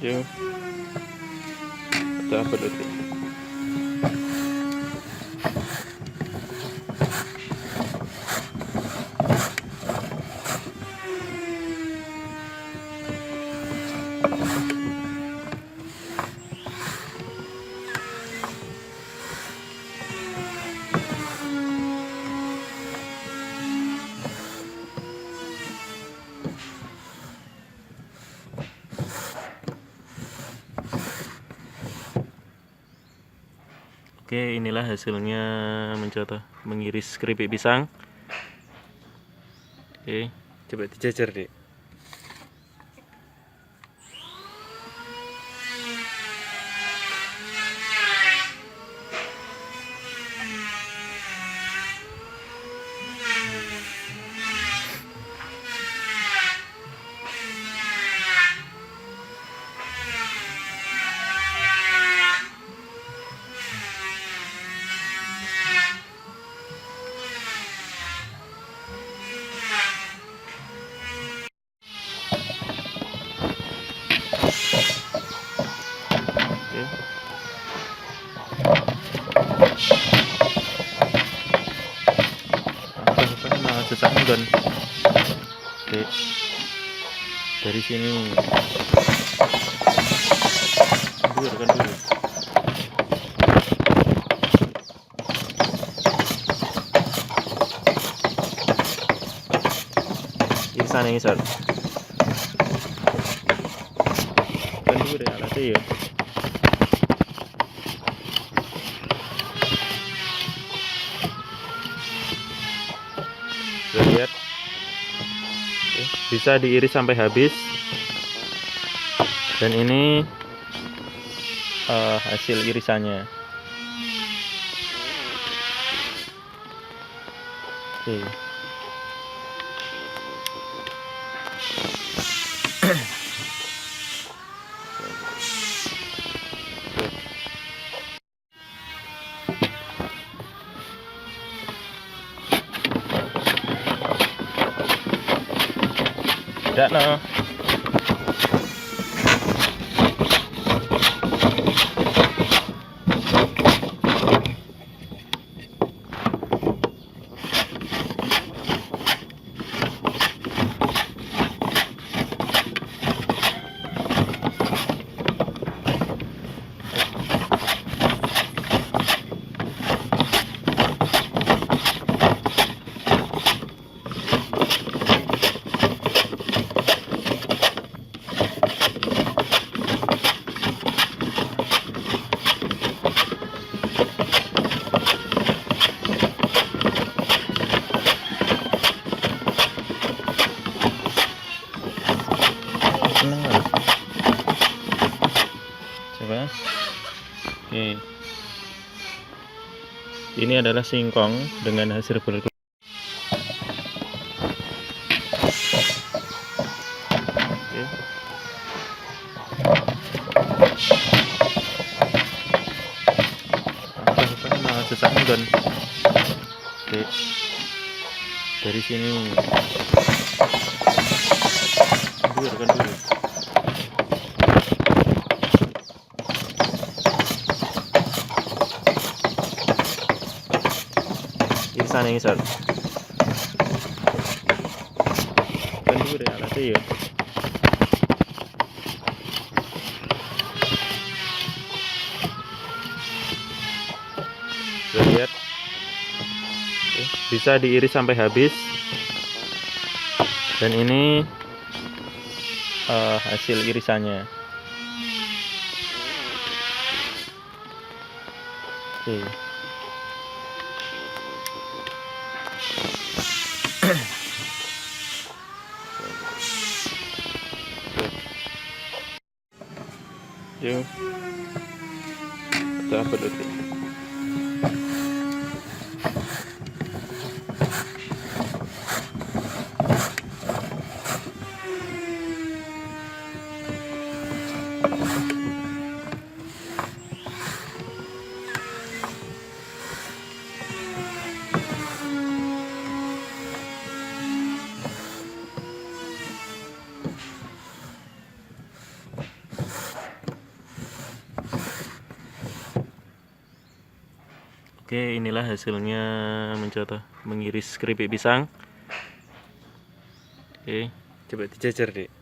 Yuk, ada apa tadi? Oke, inilah hasilnya mengiris keripik pisang. Oke, coba dijajar deh. Sesak nggon. Oke. Dari sini kan dulu. Irisan yang isor. Kan dulu deh alatnya ya. Lihat, bisa diiris sampai habis, dan ini hasil irisannya. Oke. Tidak no. Coba. Oke. Ini adalah singkong dengan hasil berikut. Oke. Apa sesak nggon. Oke. Dari sini kan dulu. Irisan yang isor. Kan dulu deh alatnya ya. Lihat, bisa diiris sampai habis, dan ini hasil irisannya. Oke. Yuk, ada apa tadi? Oke, inilah hasilnya mengiris keripik pisang. Oke, coba dijajar, Dek.